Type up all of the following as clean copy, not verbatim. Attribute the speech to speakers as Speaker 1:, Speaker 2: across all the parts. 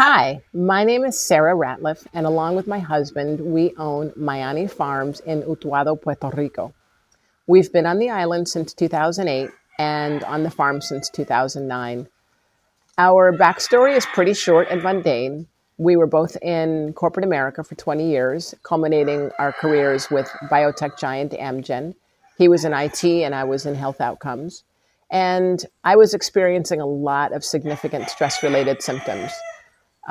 Speaker 1: Hi, my name is Sarah Ratliff, and along with my husband, we own Mayani Farms in Utuado, Puerto Rico. We've been on the island since 2008 and on the farm since 2009. Our backstory is pretty short and mundane. We were both in corporate America for 20 years, culminating our careers with biotech giant Amgen. He was in IT and I was in health outcomes. And I was experiencing a lot of significant stress related symptoms.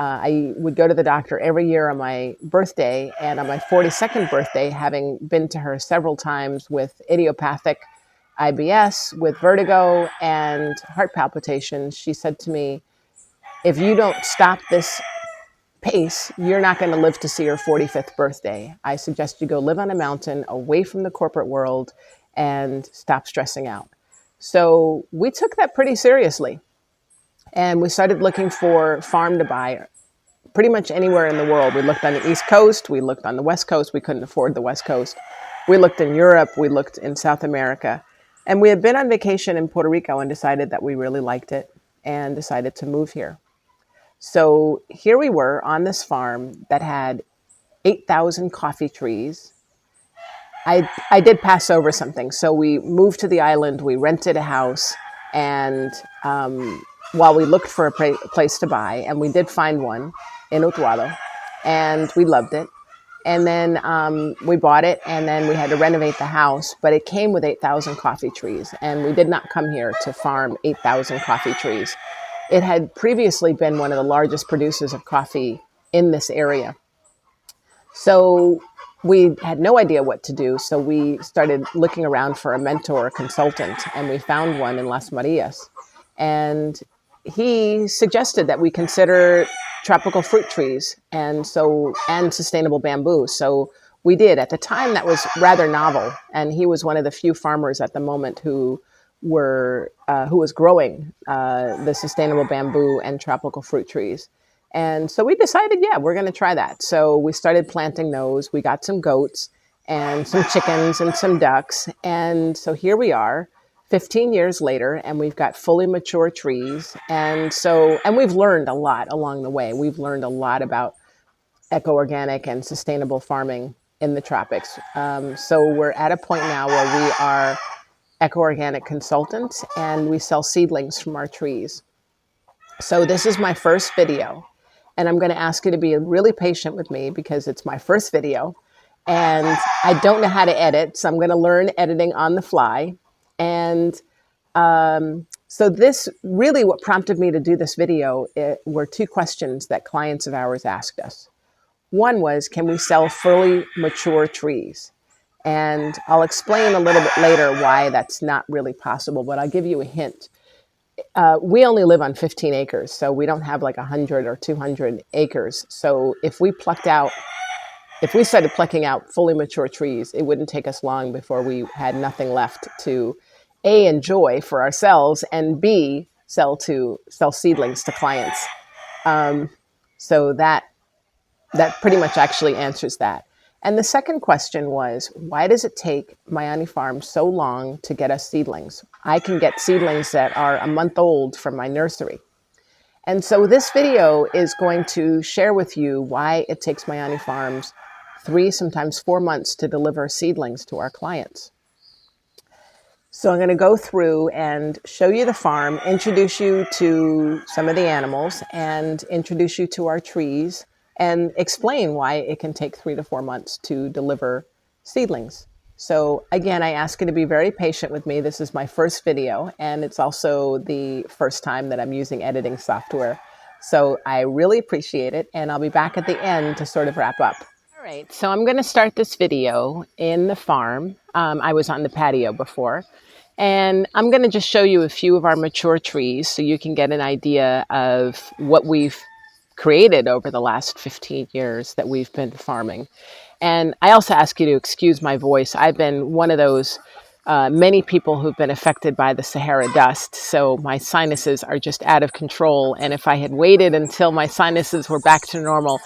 Speaker 1: I would go to the doctor every year on my birthday, and on my 42nd birthday, having been to her several times with idiopathic IBS, with vertigo, and heart palpitations, she said to me, if you don't stop this pace, you're not going to live to see your 45th birthday. I suggest you go live on a mountain away from the corporate world and stop stressing out. So we took that pretty seriously. And we started looking for farm to buy pretty much anywhere in the world. We looked on the East Coast. We looked on the West Coast. We couldn't afford the West Coast. We looked in Europe. We looked in South America. And we had been on vacation in Puerto Rico and decided that we really liked it and decided to move here. So here we were on this farm that had 8,000 coffee trees. I did pass over something. So we moved to the island. We rented a house. And while we looked for a place to buy, and we did find one in Utuado, and we loved it. And then we bought it, and then we had to renovate the house, but it came with 8,000 coffee trees, and we did not come here to farm 8,000 coffee trees. It had previously been one of the largest producers of coffee in this area. So we had no idea what to do, so we started looking around for a mentor or consultant, and we found one in Las Marias. And he suggested that we consider tropical fruit trees and sustainable bamboo. So we did. At the time, that was rather novel, and he was one of the few farmers at the moment who was growing the sustainable bamboo and tropical fruit trees. And so we decided, yeah, we're going to try that. So we started planting those. We got some goats and some chickens and some ducks. And so here we are 15 years later, and we've got fully mature trees. And we've learned a lot along the way. We've learned a lot about eco-organic and sustainable farming in the tropics. So we're at a point now where we are eco-organic consultants, and we sell seedlings from our trees. So this is my first video, and I'm going to ask you to be really patient with me because it's my first video, and I don't know how to edit, so I'm going to learn editing on the fly. And so this really, what prompted me to do this video were two questions that clients of ours asked us. One was, can we sell fully mature trees? And I'll explain a little bit later why that's not really possible, but I'll give you a hint. We only live on 15 acres, so we don't have like 100 or 200 acres. So if we started plucking out fully mature trees, it wouldn't take us long before we had nothing left to A, enjoy for ourselves, and B, sell seedlings to clients. So that pretty much actually answers that. And the second question was, why does it take Mayani Farms so long to get us seedlings? I can get seedlings that are a month old from my nursery. And so this video is going to share with you why it takes Mayani Farms 3, sometimes 4 months to deliver seedlings to our clients. So I'm going to go through and show you the farm, introduce you to some of the animals, and introduce you to our trees, and explain why it can take 3 to 4 months to deliver seedlings. So again, I ask you to be very patient with me. This is my first video, and it's also the first time that I'm using editing software. So I really appreciate it, and I'll be back at the end to sort of wrap up. All right, so I'm going to start this video in the farm. I was on the patio before, and I'm going to just show you a few of our mature trees so you can get an idea of what we've created over the last 15 years that we've been farming. And I also ask you to excuse my voice. I've been one of those many people who've been affected by the Sahara dust, so my sinuses are just out of control. And if I had waited until my sinuses were back to normal,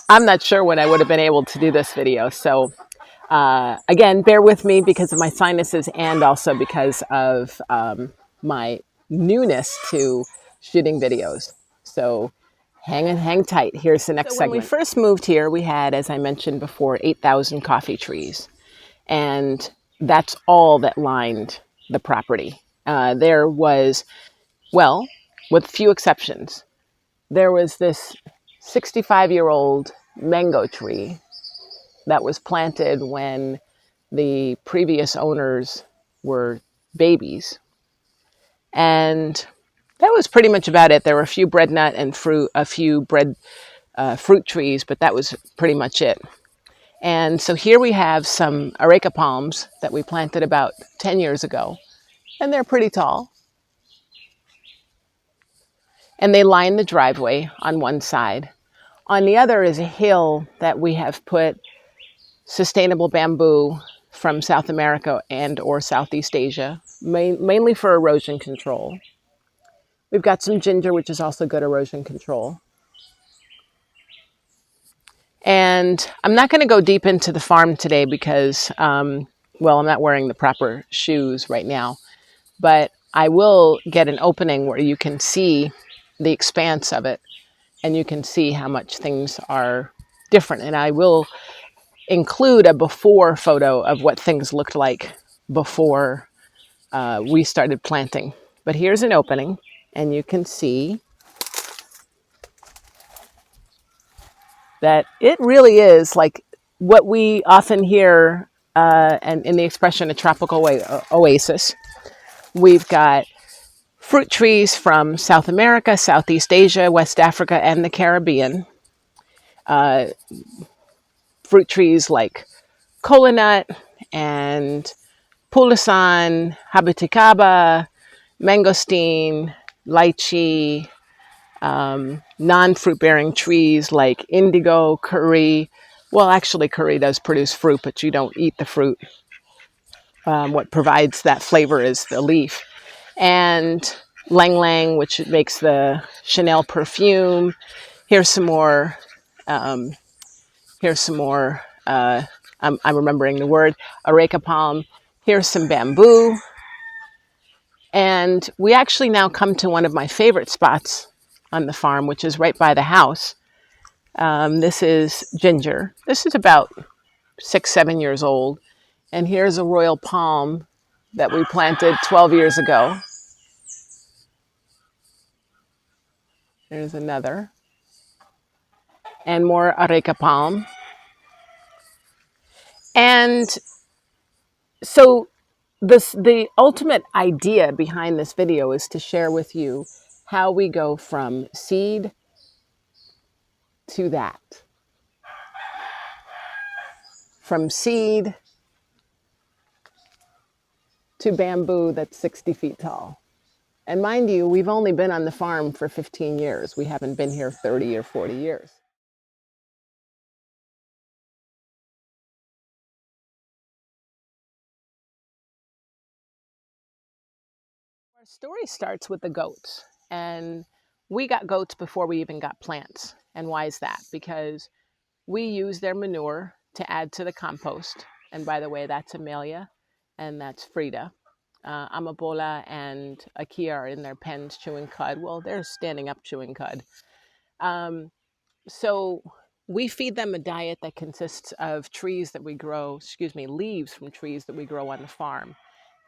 Speaker 1: I'm not sure when I would have been able to do this video. So again, bear with me because of my sinuses and also because of my newness to shooting videos. So Hang tight. Here's the next segment. When we first moved here, we had, as I mentioned before, 8,000 coffee trees. And that's all that lined the property. There was, well, with few exceptions, there was this 65-year-old mango tree that was planted when the previous owners were babies. And that was pretty much about it. There were a few bread nut and fruit, a few fruit trees, but that was pretty much it. And so here we have some areca palms that we planted about 10 years ago, and they're pretty tall. And they line the driveway on one side. On the other is a hill that we have put sustainable bamboo from South America and or Southeast Asia, mainly for erosion control. We've got some ginger, which is also good erosion control. And I'm not going to go deep into the farm today because, well, I'm not wearing the proper shoes right now. But I will get an opening where you can see the expanse of it and you can see how much things are different. And I will include a before photo of what things looked like before we started planting. But here's an opening and you can see that it really is like what we often hear and in the expression a tropical oasis. We've got fruit trees from South America, Southeast Asia, West Africa, and the Caribbean. Fruit trees like kola nut and pulasan, habiticaba, mangosteen, lychee, non-fruit-bearing trees like indigo, curry. Well, actually, curry does produce fruit, but you don't eat the fruit. What provides that flavor is the leaf. And lang lang, which makes the Chanel perfume. Here's some more. I'm remembering the word. Areca palm. Here's some bamboo. And we actually now come to one of my favorite spots on the farm, which is right by the house. This is ginger. This is about 6-7 years old. And here's a royal palm that we planted 12 years ago. There's another. And more areca palm. And so the ultimate idea behind this video is to share with you how we go from seed to that. From seed to bamboo that's 60 feet tall. And mind you, we've only been on the farm for 15 years. We haven't been here 30 or 40 years. Our story starts with the goats. And we got goats before we even got plants. And why is that? Because we use their manure to add to the compost. And by the way, that's Amelia and that's Frida. Amabola and Akia are in their pens chewing cud. Well, they're standing up chewing cud. So we feed them a diet that consists of trees that we grow, leaves from trees that we grow on the farm.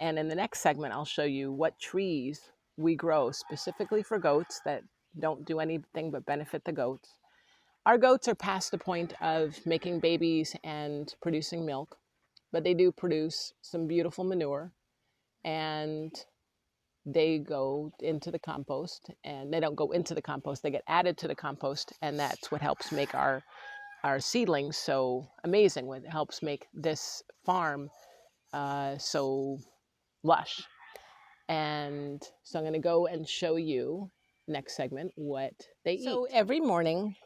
Speaker 1: And in the next segment, I'll show you what trees we grow specifically for goats that don't do anything but benefit the goats. Our goats are past the point of making babies and producing milk, but they do produce some beautiful manure, and they go into the compost. And they don't go into the compost, they get added to the compost, and that's what helps make our seedlings so amazing, what helps make this farm so lush. And so I'm going to go and show you next segment what they eat. So every morning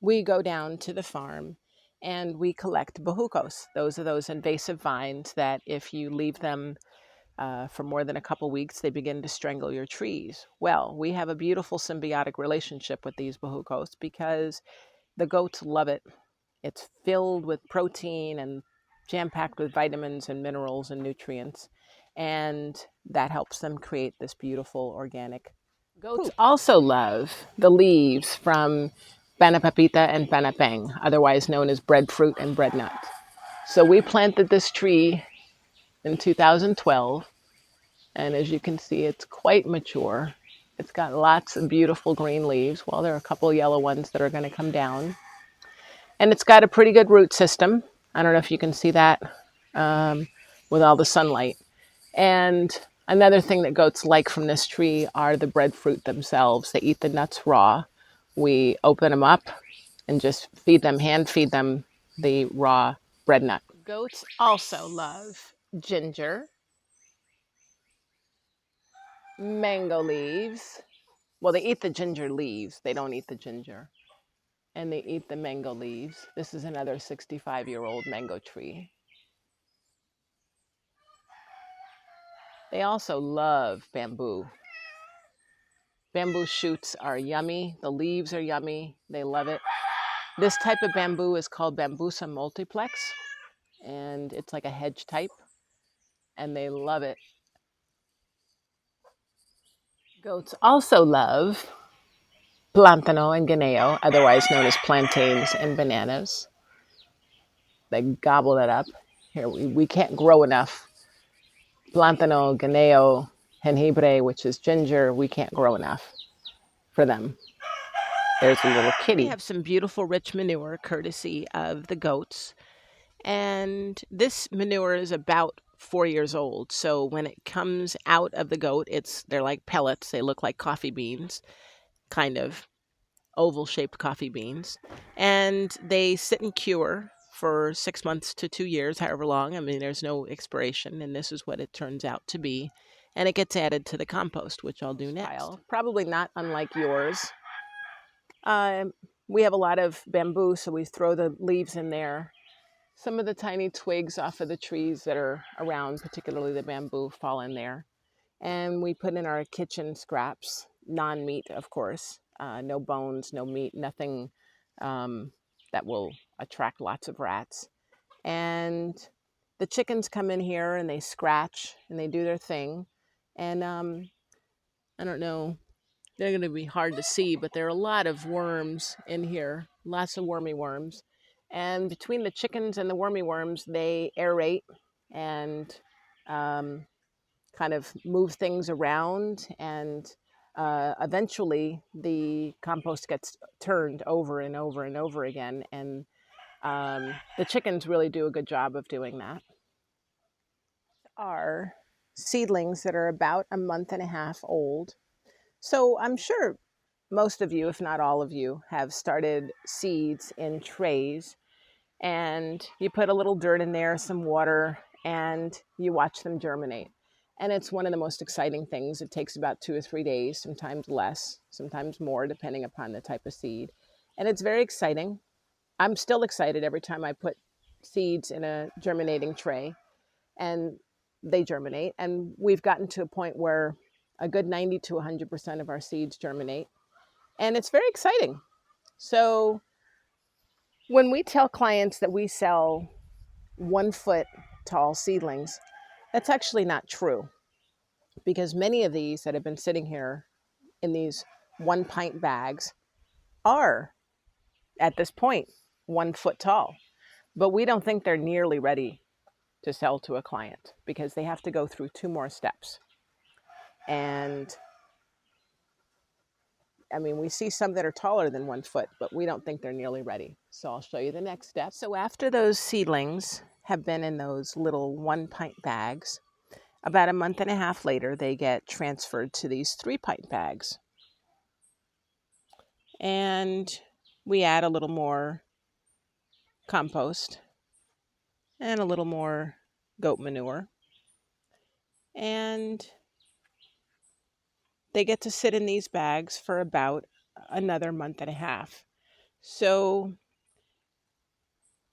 Speaker 1: we go down to the farm and we collect bejucos. Those are those invasive vines that if you leave them for more than a couple weeks, they begin to strangle your trees. Well, we have a beautiful symbiotic relationship with these bejucos because the goats love it. It's filled with protein and jam-packed with vitamins and minerals and nutrients. And that helps them create this beautiful organic Goats also love the leaves from panapapita and panapeng, otherwise known as breadfruit and breadnut. So we planted this tree in 2012, and as you can see, it's quite mature. It's got lots of beautiful green leaves. Well, there are a couple yellow ones that are going to come down. And it's got a pretty good root system. I don't know if you can see that with all the sunlight. And another thing that goats like from this tree are the breadfruit themselves. They eat the nuts raw. We open them up and just feed them, hand feed them the raw bread nut. Goats also love ginger, mango leaves. Well, they eat the ginger leaves. They don't eat the ginger. And they eat the mango leaves. This is another 65-year-old mango tree. They also love bamboo. Bamboo shoots are yummy. The leaves are yummy. They love it. This type of bamboo is called Bambusa multiplex, and it's like a hedge type, and they love it. Goats also love plantano and guineo, otherwise known as plantains and bananas. They gobble it up. Here, we can't grow enough plantano, guineo, jengibre, which is ginger. We can't grow enough for them. There's a little kitty. We have some beautiful rich manure courtesy of the goats. And this manure is about 4 years old. So when it comes out of the goat, they're like pellets. They look like coffee beans, kind of oval-shaped coffee beans. And they sit and cure for 6 months to 2 years, however long. I mean, there's no expiration, and this is what it turns out to be. And it gets added to the compost, which I'll do next. Probably not unlike yours. We have a lot of bamboo, so we throw the leaves in there. Some of the tiny twigs off of the trees that are around, particularly the bamboo, fall in there. And we put in our kitchen scraps, non-meat, of course. No bones, no meat, nothing that will attract lots of rats. And the chickens come in here and they scratch and they do their thing. And I don't know, they're going to be hard to see, but there are a lot of worms in here, lots of wormy worms. And between the chickens and the wormy worms, they aerate and kind of move things around. And eventually the compost gets turned over and over and over again. And the chickens really do a good job of doing that. Are seedlings that are about a month and a half old. So I'm sure most of you, if not all of you, have started seeds in trays, and you put a little dirt in there, some water, and you watch them germinate. And it's one of the most exciting things. It takes about 2 or 3 days, sometimes less, sometimes more, depending upon the type of seed. And it's very exciting. I'm still excited every time I put seeds in a germinating tray and they germinate. And we've gotten to a point where a good 90 to 100% of our seeds germinate. And it's very exciting. So when we tell clients that we sell 1 foot tall seedlings, that's actually not true, because many of these that have been sitting here in these 1 pint bags are at this point 1 foot tall, but we don't think they're nearly ready to sell to a client because they have to go through 2 more steps. And I mean, we see some that are taller than 1 foot, but we don't think they're nearly ready. So I'll show you the next step. So after those seedlings have been in those little 1 pint bags, about a month and a half later, they get transferred to these 3 pint bags. And we add a little more compost and a little more goat manure. And they get to sit in these bags for about another month and a half. So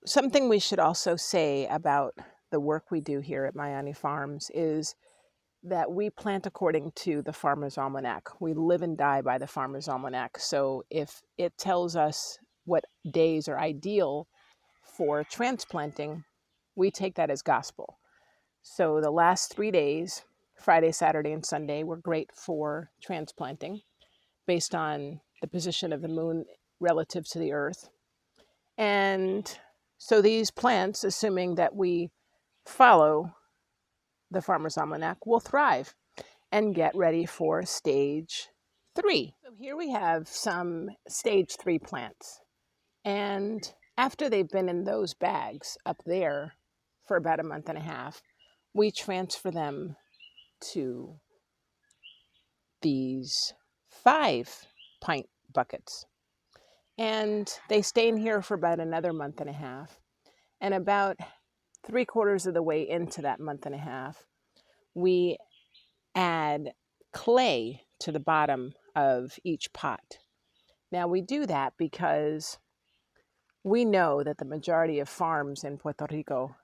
Speaker 1: something we should also say about the work we do here at Mayani Farms is that we plant according to the Farmer's Almanac. We live and die by the Farmer's Almanac. So if it tells us what days are ideal for transplanting, we take that as gospel. So the last 3 days, Friday, Saturday, and Sunday, were great for transplanting. based on the position of the moon relative to the earth. And so these plants, assuming that we follow the Farmer's Almanac, will thrive and get ready for stage 3. So here we have some stage 3 plants. And after they've been in those bags up there for about a month and a half, we transfer them to these 5-pint buckets. And they stay in here for about another month and a half. And about 3/4 of the way into that month and a half, we add clay to the bottom of each pot. Now we do that because we know that the majority of farms in Puerto Rico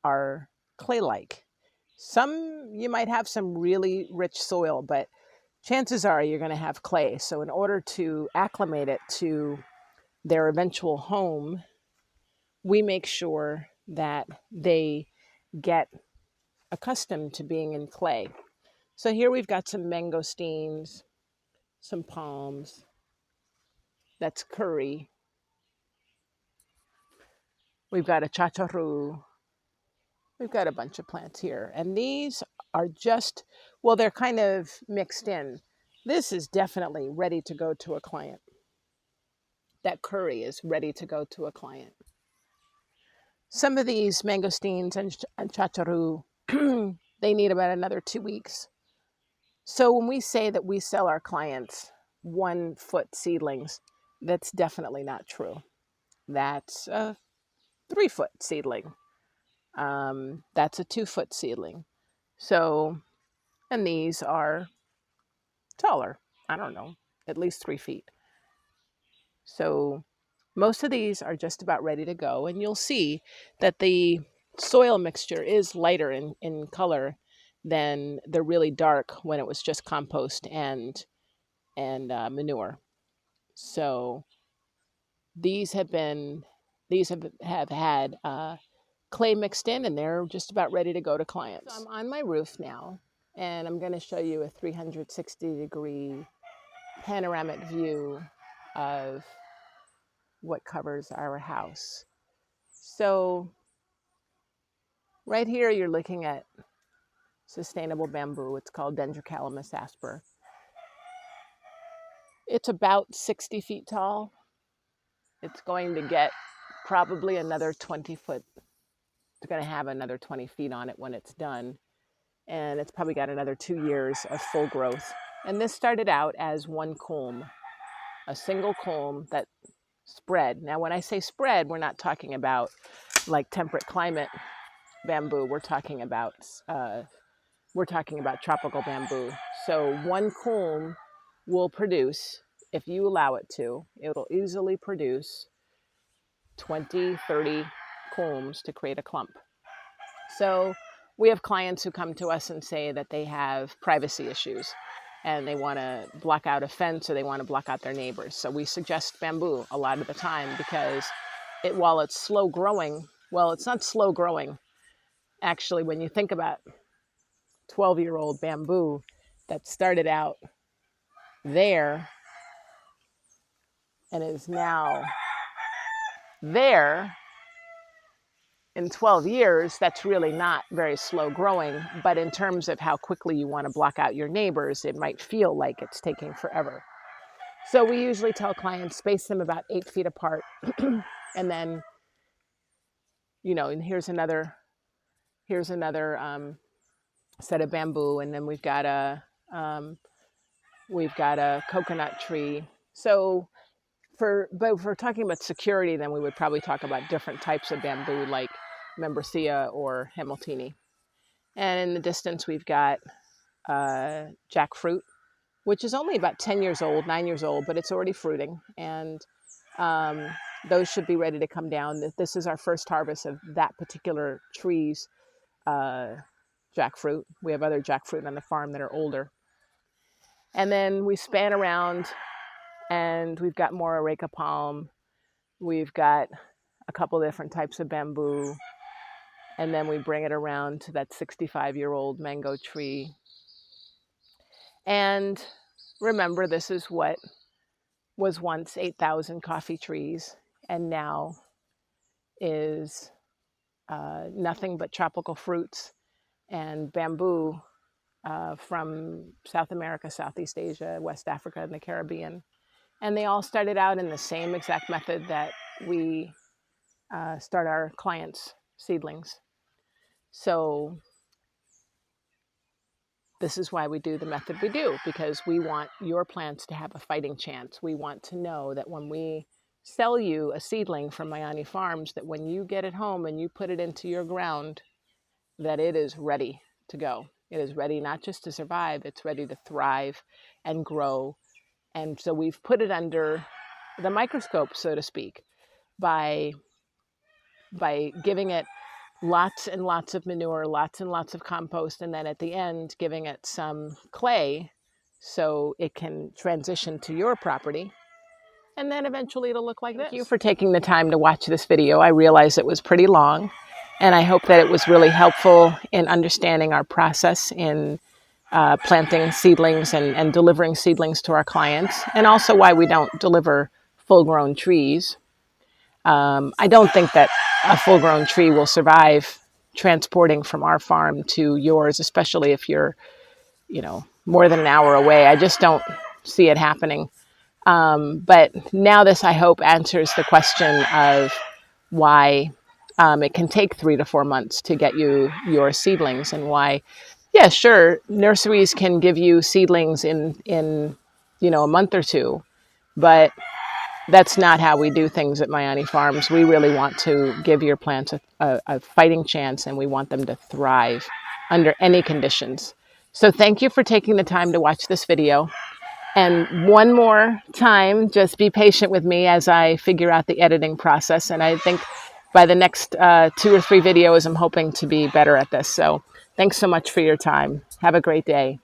Speaker 1: are clay-like. You might have some really rich soil, but chances are you're going to have clay. So in order to acclimate it to their eventual home, we make sure that they get accustomed to being in clay. So here we've got some mangosteens, some palms, that's curry. We've got a chacharru. We've got a bunch of plants here. And these are just, well, they're kind of mixed in. This is definitely ready to go to a client. That curry is ready to go to a client. Some of these mangosteens and chacharru, they need about another 2 weeks. So when we say that we sell our clients 1-foot seedlings, that's definitely not true. That's a 3-foot seedling. That's a 2-foot seedling. So, and these are taller. I don't know, at least 3 feet. So most of these are just about ready to go. And you'll see that the soil mixture is lighter in color than the really dark when it was just compost and manure. So these have had clay mixed in, and they're just about ready to go to clients. So I'm on my roof now, and I'm going to show you a 360-degree panoramic view of what covers our house. So right here you're looking at sustainable bamboo. It's called Dendrocalamus asper. It's about 60 feet tall. It's going to get probably another 20 foot. It's going to have another 20 feet on it when it's done. And it's probably got another 2 years of full growth. And this started out as one culm, a single culm that spread. Now, when I say spread, we're not talking about like temperate climate bamboo. We're talking about tropical bamboo. So one culm will produce, if you allow it to, it'll easily produce 20, 30 culms to create a clump. So we have clients who come to us and say that they have privacy issues and they want to block out a fence or they want to block out their neighbors. So we suggest bamboo a lot of the time because while it's slow growing, well, it's not slow growing. Actually, when you think about 12-year-old bamboo that started out there and is now there, in 12 years, that's really not very slow growing. But in terms of how quickly you want to block out your neighbors, it might feel like it's taking forever. So we usually tell clients space them about 8 feet apart. And then, and here's another set of bamboo. And then we've got a coconut tree. So but if we're talking about security, then we would probably talk about different types of bamboo like Membrecia or Hamiltini. And in the distance, we've got jackfruit, which is only about 10 years old, 9 years old, but it's already fruiting. And those should be ready to come down. This is our first harvest of that particular tree's jackfruit. We have other jackfruit on the farm that are older. And then we span around and we've got more areca palm. We've got a couple different types of bamboo. And then we bring it around to that 65-year-old mango tree. And remember, this is what was once 8,000 coffee trees and now is nothing but tropical fruits and bamboo from South America, Southeast Asia, West Africa, and the Caribbean. And they all started out in the same exact method that we start our clients' seedlings. So this is why we do the method we do, because we want your plants to have a fighting chance. We want to know that when we sell you a seedling from Mayani Farms, that when you get it home and you put it into your ground, that it is ready to go. It is ready not just to survive, it's ready to thrive and grow. And so we've put it under the microscope, so to speak, by giving it lots and lots of manure, lots and lots of compost, and then at the end, giving it some clay so it can transition to your property. And then eventually it'll look like this. Thank you for taking the time to watch this video. I realize it was pretty long, and I hope that it was really helpful in understanding our process in planting seedlings and delivering seedlings to our clients, and also why we don't deliver full-grown trees. I don't think that a full-grown tree will survive transporting from our farm to yours, especially if you're, more than an hour away. I just don't see it happening. But now this, I hope, answers the question of why it can take 3 to 4 months to get you your seedlings, and why, yeah, sure, nurseries can give you seedlings in a month or two, but that's not how we do things at Mayani Farms. We really want to give your plants a fighting chance, and we want them to thrive under any conditions. So thank you for taking the time to watch this video. And one more time, just be patient with me as I figure out the editing process. And I think by the next 2 or 3 videos, I'm hoping to be better at this. So thanks so much for your time. Have a great day.